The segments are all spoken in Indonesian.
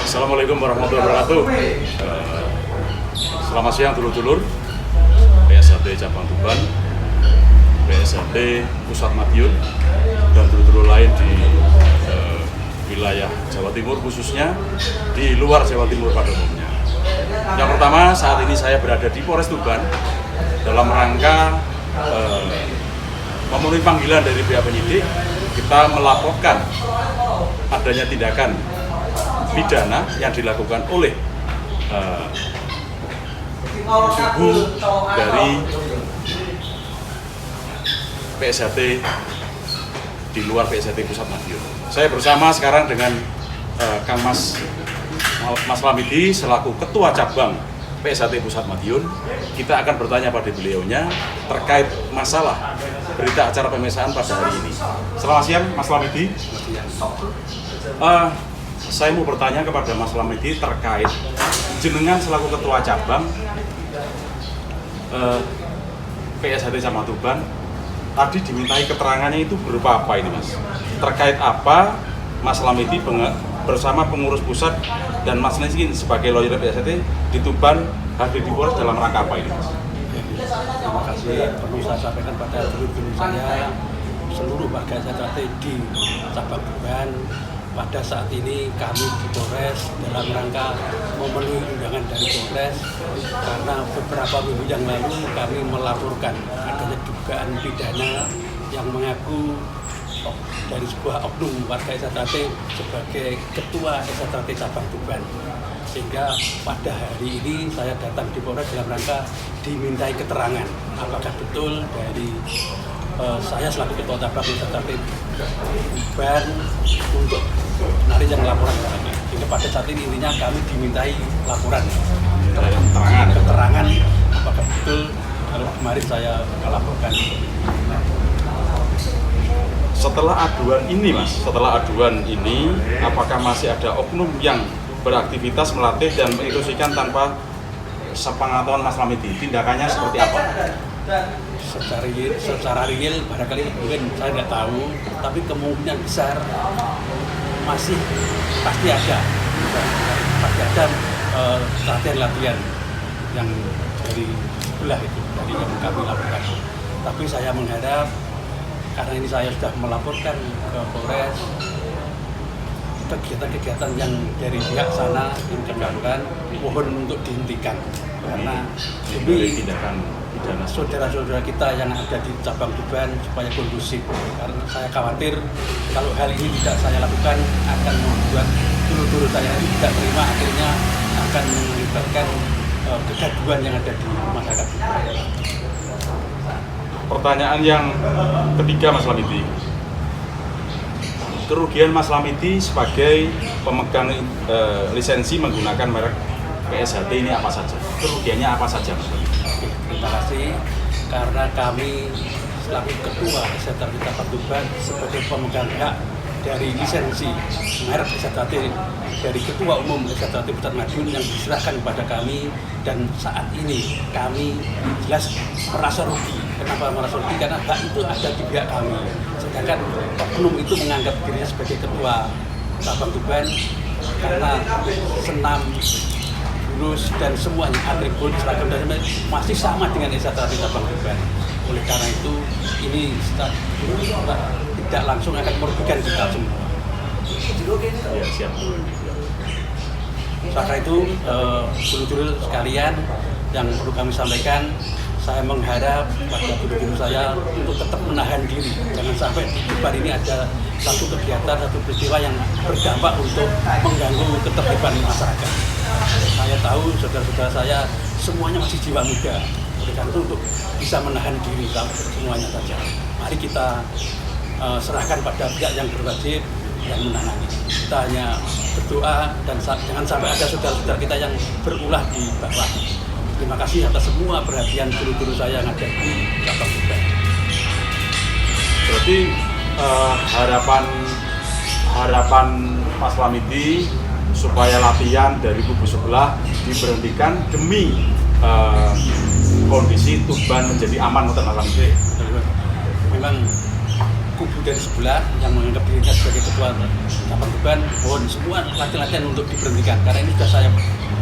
Assalamualaikum warahmatullahi wabarakatuh. Selamat siang dulur-dulur PSHT Cabang Tuban, PSHT Pusat Madiun, dan dulur-dulur lain di wilayah Jawa Timur, khususnya di luar Jawa Timur pada umumnya. Yang pertama, saat ini saya berada di Polres Tuban dalam rangka memenuhi panggilan dari pihak penyidik. Kita melaporkan adanya tindakan pidana yang dilakukan oleh ibu dari PSHT di luar PSHT Pusat Madiun. Saya bersama sekarang dengan Kang Mas Lamidi selaku Ketua Cabang PSHT Pusat Madiun. Kita akan bertanya pada beliaunya terkait masalah berita acara pemeriksaan pada hari ini. Selamat siang, Mas Lamidi. Saya mau bertanya kepada Mas Lamidi terkait jenengan selaku Ketua Cabang PSHT Cabang Tuban. Tadi dimintai keterangannya itu berupa apa ini, Mas? Terkait apa Mas Lamidi bersama pengurus pusat dan Mas Neskin sebagai lawyer PSHT di Tuban hadir di Polres dalam rangka apa ini, Mas? Terima kasih. Perlu saya sampaikan pada dulur-dulur saya, seluruh warga PSHT di Cabang Tuban. Pada saat ini kami di Polres dalam rangka memenuhi undangan dari Polres karena beberapa minggu yang lalu kami melaporkan adanya dugaan pidana yang mengaku dari sebuah oknum warga SHT sebagai Ketua SHT Cabang Tuban. Sehingga pada hari ini saya datang di Polres dalam rangka dimintai keterangan apakah betul dari saya selaku Ketua Cabang SHT Tuban untuk menarik yang laporan kami. Sehingga pada saat ini intinya kami dimintai laporan keterangan apakah betul kalau kemarin saya melaporkan. Setelah aduan ini, Mas, apakah masih ada oknum yang beraktivitas melatih dan menginstruksikan tanpa sepengetahuan Mas Lamidi? Tindakannya seperti apa? Secara real barangkali mungkin saya nggak tahu, tapi kemungkinan besar masih pasti ada latihan yang dari sebelah itu, dari yang kami laporkan. Tapi saya mengharap karena ini saya sudah melaporkan ke Polres, kegiatan-kegiatan yang dari pihak sana dikembangkan, mohon untuk dihentikan karena demi tindakan pidana saudara-saudara kita yang ada di Cabang Tuban supaya kondusif. Karena saya khawatir kalau hal ini tidak saya lakukan akan membuat dulur-dulur saya ini tidak terima, akhirnya akan mengakibatkan kegaduhan yang ada di masyarakat. Pertanyaan yang ketiga, Mas Lamidi. Kerugian Mas Lamidi sebagai pemegang lisensi menggunakan merek PSHT ini apa saja? Kerugiannya apa saja, Mas Lamidi? Terima kasih karena kami selaku Ketua SHT Cabang Tuban sebagai pemegang hak dari lisensi merek SHT dari Ketua Umum SHT Pusat Madiun yang diserahkan kepada kami, dan saat ini kami jelas merasa rugi. Kenapa merasa rugi? Karena hak itu ada di pihak kami, sedangkan oknum itu menganggap dirinya sebagai Ketua Cabang Tuban karena senam, jurus dan semuanya atribut seragam dan masih sama dengan SHT Cabang Tuban. Oleh karena itu ini tidak langsung akan merugikan kita semua. Ya, siap. Karena itu dulur-dulur sekalian yang perlu kami sampaikan, saya mengharap pada dulur-dulur saya untuk tetap menahan diri. Jangan sampai di Tuban ini ada satu kegiatan, satu peristiwa yang berdampak untuk mengganggu ketertiban masyarakat. Saya tahu saudara-saudara saya semuanya masih jiwa muda. Oleh karena itu untuk bisa menahan diri semuanya saja. Mari kita serahkan pada pihak yang berwajib yang menangani. Kita hanya berdoa dan jangan sampai ada saudara-saudara kita yang berulah di bawah. Terima kasih atas semua perhatian dulur-dulur saya yang ada di Cabang Tuban. Berarti harapan Mas Lamidi supaya latihan dari kubu sebelah diberhentikan demi kondisi Tuban menjadi aman untuk Mas Lamidi. Memang kubu dari sebelah yang menganggap dirinya sebagai ketua cabang beban, mohon semua latihan-latihan untuk diberhentikan karena ini sudah saya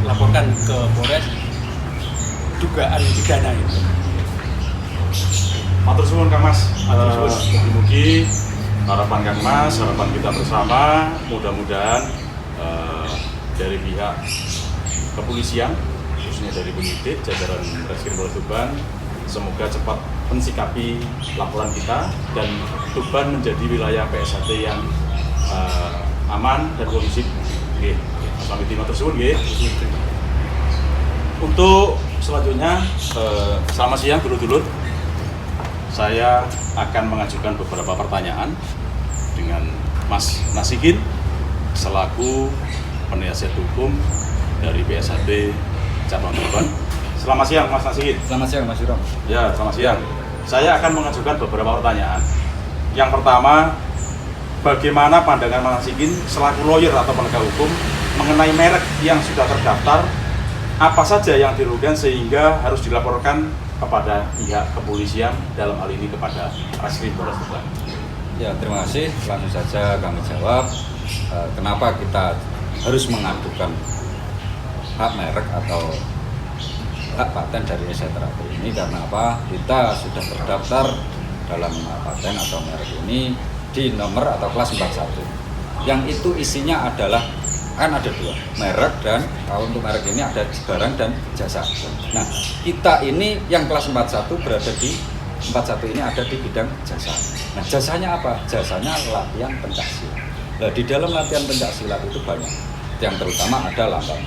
laporkan ke Polres dugaan pidana itu. Matur suwun Kang Mas. Mugi-mugi harapan Kang Mas, harapan kita bersama, mudah-mudahan dari pihak kepolisian, khususnya dari penyidik, jajaran Reskrim Polres Tuban, semoga cepat mensikapi laporan kita dan Tuban menjadi wilayah PSHT yang aman dan kondusif. Nggih, Mas matur suwun nggih. Untuk selanjutnya, selamat siang dulur-dulur. Saya akan mengajukan beberapa pertanyaan dengan Mas Nasihin selaku penasihat hukum dari PSHT Cabang Tuban. Selamat siang Mas Nasihin. Selamat siang Mas Yurom. Ya, selamat siang. Saya akan mengajukan beberapa pertanyaan. Yang pertama, bagaimana pandangan Mas Nasihin selaku lawyer atau penegak hukum mengenai merek yang sudah terdaftar, apa saja yang dirugikan sehingga harus dilaporkan kepada pihak kepolisian, dalam hal ini kepada Reskrim Polres Tuban? Ya, terima kasih. Langsung saja kami jawab. Kenapa kita harus mengadukan hak merek atau hak paten dari Eseterapi ini? Karena apa? Kita sudah terdaftar dalam paten atau merek ini di nomor atau kelas 41. Yang itu isinya adalah kan ada dua, merek dan kalau untuk merek ini ada barang dan jasa. Nah, kita ini yang kelas 41 berada di 41 ini ada di bidang jasa. Nah, jasanya apa? Jasanya latihan pencaksilat. Nah, di dalam latihan pencaksilat itu banyak. Yang terutama ada lambang,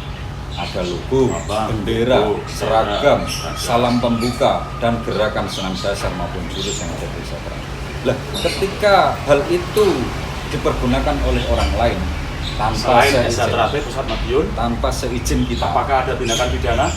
ada logo, bendera, seragam, salam pembuka, dan gerakan senam dasar maupun jurus yang ada di Eseterapi. Nah, ketika hal itu dipergunakan oleh orang lain tanpa seizin kita, apakah ada tindakan pidana?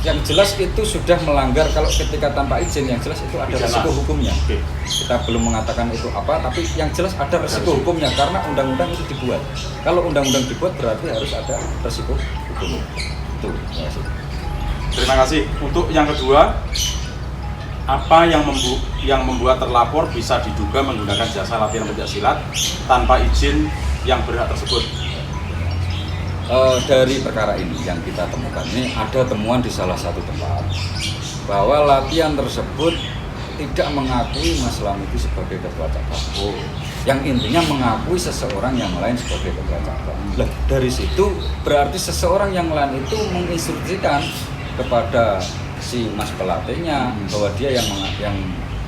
Yang jelas itu sudah melanggar. Kalau ketika tanpa izin, yang jelas itu ada resiko hukumnya. Kita belum mengatakan itu apa, tapi yang jelas ada resiko hukumnya karena undang-undang itu dibuat. Kalau undang-undang dibuat berarti harus ada resiko hukumnya. Itu. Terima kasih. Untuk yang kedua, apa yang membuat terlapor bisa diduga menggunakan jasa latihan pencaksilat tanpa izin yang berhak tersebut? Dari perkara ini yang kita temukan ini ada temuan di salah satu tempat bahwa latihan tersebut tidak mengakui Mas Lamidi sebagai ketua cabang. Yang intinya mengakui seseorang yang lain sebagai ketua cabang. Nah, dari situ berarti seseorang yang lain itu menginstruksikan kepada si Mas pelatihnya bahwa dia yang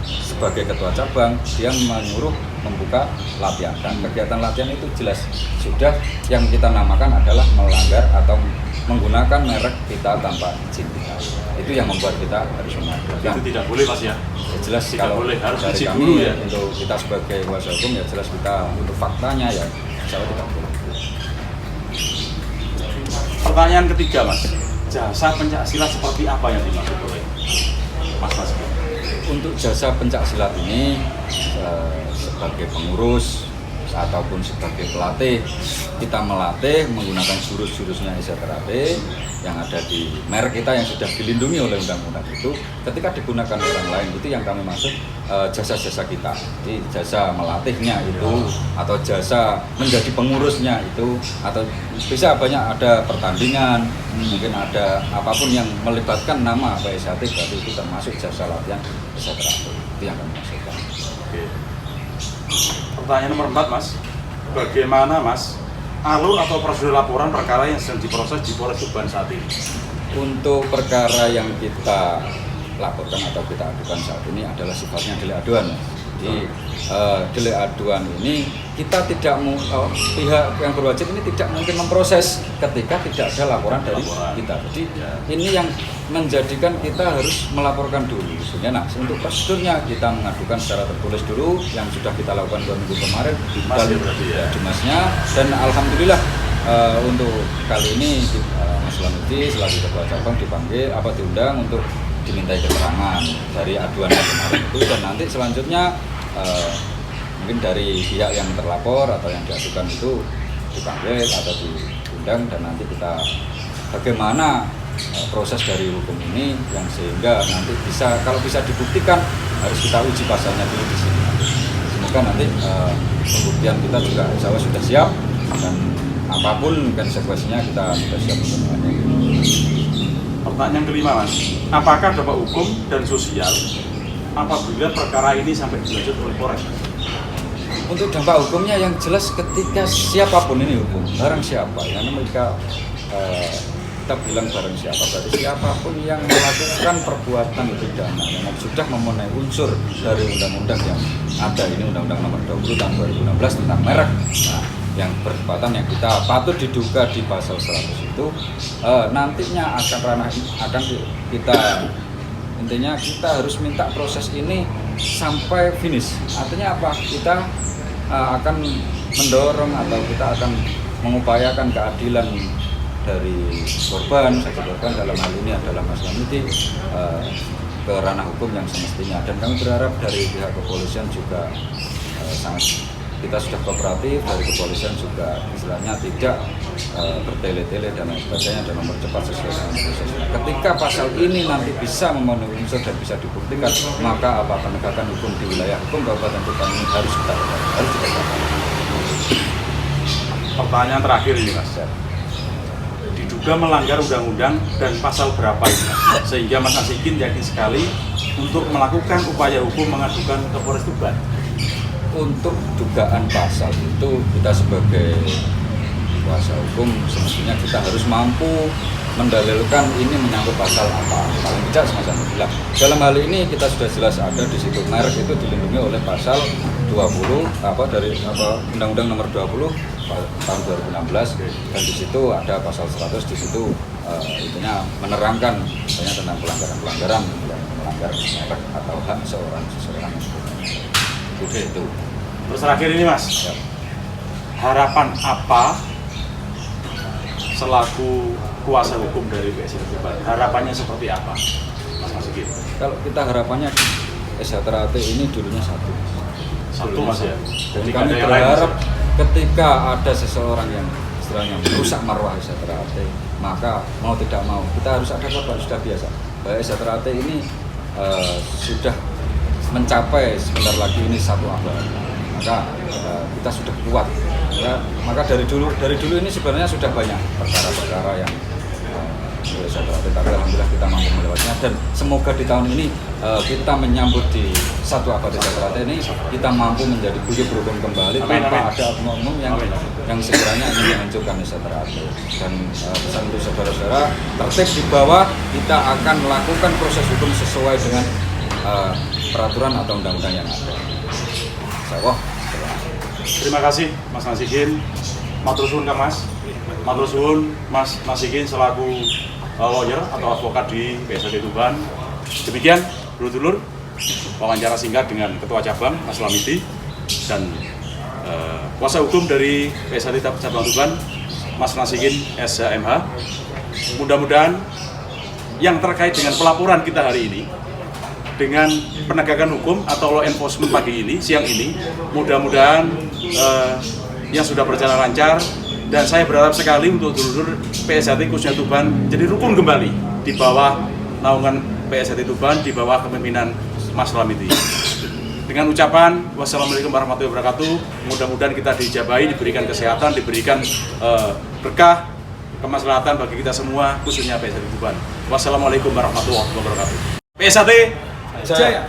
sebagai ketua cabang, dia menyuruh membuka latihan, dan kegiatan latihan itu jelas sudah yang kita namakan adalah melanggar atau menggunakan merek kita tanpa izin kita. Itu yang membuat kita harus mengadukan. Itu tidak boleh Mas ya? Jelas tidak kalau boleh, harus dari izin kami dulu ya. Untuk kita sebagai kuasa hukum ya jelas kita untuk faktanya ya saya tidak boleh. Pertanyaan ketiga Mas, jasa pencaksilat seperti apa yang dimaksud oleh Mas? Untuk jasa pencaksilat ini sebagai pengurus ataupun sebagai pelatih, kita melatih menggunakan jurus-jurusnya Eseterapi yang ada di merek kita yang sudah dilindungi oleh undang-undang itu. Ketika digunakan orang lain itu yang kami maksud jasa-jasa kita. Jadi jasa melatihnya itu atau jasa menjadi pengurusnya itu, atau bisa banyak ada pertandingan, mungkin ada apapun yang melibatkan nama PSHT, berarti itu termasuk jasa latihan Eseterapi. Itu yang kami maksudkan. Oke. Pertanyaan nomor 4 Mas, bagaimana Mas alur atau prosedur laporan perkara yang sedang diproses di Polres Tuban saat ini? Untuk perkara yang kita laporkan atau kita adukan saat ini adalah sifatnya delik aduan. Jadi delik aduan ini kita tidak pihak yang berwajib ini tidak mungkin memproses ketika tidak ada laporan dari kita. Jadi ini yang menjadikan kita harus melaporkan dulu. Nah, untuk prosedurnya kita mengadukan secara tertulis dulu yang sudah kita lakukan 2 minggu kemarin di Dimasnya, dan alhamdulillah untuk kali ini Mas Lamidi selaku ketua cabang diundang untuk dimintai keterangan dari aduan yang kemarin itu, dan nanti selanjutnya mungkin dari pihak yang terlapor atau yang diadukan itu dipanggil atau diundang, dan nanti kita bagaimana proses dari hukum ini yang sehingga nanti bisa, kalau bisa dibuktikan harus kita uji pasalnya dulu di sini. semoga nanti pembuktian kita juga insya Allah sudah siap dan apapun konsekuensinya kita sudah siap untuk menangani. Pertanyaan kelima, Mas, apakah dampak hukum dan sosial apabila perkara ini sampai dilanjut oleh Polres? Untuk dampak hukumnya yang jelas ketika siapapun ini hukum, barang siapa, karena mereka kita bilang barang siapa, berarti siapapun yang melakukan perbuatan pidana yang sudah memenuhi unsur dari undang-undang yang ada, ini Undang-Undang Nomor 20 Tahun 2016 tentang merek, nah, yang berkekuatan yang kita patut diduga di pasal 100 itu nantinya akan kita intinya kita harus minta proses ini sampai finish. Artinya apa? Kita akan mendorong atau kita akan mengupayakan keadilan dari korban, saksi korban dalam hal ini adalah Mas Lamidi ke ranah hukum yang semestinya, dan kami berharap dari pihak kepolisian juga sangat kita sudah kooperatif, dari kepolisian juga istilahnya tidak bertele-tele dan lain sebagainya dan mempercepat sesuai dengan prosesnya. Ketika pasal ini nanti bisa memenuhi unsur dan bisa dibuktikan, maka penegakan hukum di wilayah hukum Kabupaten Tuban ini harus ditegakkan. Pertanyaan terakhir ini, Mas. Diduga melanggar undang-undang dan pasal berapa ini, sehingga Mas Nasikin yakin sekali untuk melakukan upaya hukum mengadukan ke Polres Tuban? Untuk dugaan pasal itu kita sebagai kuasa hukum semestinya kita harus mampu mendalilkan ini menyangkut pasal apa. Paling tidak semacam bilang. Dalam hal ini kita sudah jelas ada di situ merek itu dilindungi oleh pasal 20 dari Undang-Undang Nomor 20 tahun 2016, dan di situ ada pasal 100, di situ intinya menerangkan misalnya tentang pelanggaran yang melanggar merek atau hak seseorang. Itu. Terus terakhir ini, Mas, Ya. harapan apa selaku kuasa hukum dari PSID Tuban? Harapannya seperti apa, Mas Nasikin? Kalau kita harapannya SHTRAT ini dulunya satu, Mas ya. dan Ketika kami ada yang lain, berharap Mas, ketika ada seseorang yang istilahnya merusak marwah SHTRAT, maka mau tidak mau kita harus ada korban. Sudah biasa bahwa SHTRAT ini sudah mencapai sebentar lagi ini 1 abad, maka kita sudah kuat ya. Maka dari dulu ini sebenarnya sudah banyak perkara-perkara yang tapi alhamdulillah kita mampu melewatinya, dan semoga di tahun ini kita menyambut di 1 abad SHTRAT ini kita mampu menjadi guyub rukun kembali. Amin, tanpa amin. ada oknum yang sekiranya ingin menghancurkan SHTRAT. Dan pesan untuk saudara-saudara, tertib di bawah, kita akan melakukan proses hukum sesuai dengan peraturan atau undang-undang yang ada. Insyaallah. terima kasih Mas Nasikin. Matur suwun Kang Mas. Matur suwun Mas Nasikin selaku lawyer atau advokat di PSID Tuban. Demikian dulur-dulur wawancara singkat dengan Ketua Cabang Mas Lamidi dan kuasa hukum dari PSID Cabang Tuban Mas Nasikin SHMH. Mudah-mudahan yang terkait dengan pelaporan kita hari ini dengan penegakan hukum atau law enforcement pagi ini, siang ini, mudah-mudahan yang sudah berjalan lancar, dan saya berharap sekali untuk dulur-dulur PSID khususnya Tuban jadi rukun kembali di bawah naungan PSID Tuban, di bawah kepemimpinan Mas Lamidi. Dengan ucapan wassalamualaikum warahmatullahi wabarakatuh, mudah-mudahan kita dijabahi, diberikan kesehatan, diberikan berkah, kemaslahatan bagi kita semua, khususnya PSID Tuban. Wassalamualaikum warahmatullahi wabarakatuh. PSID Jaya.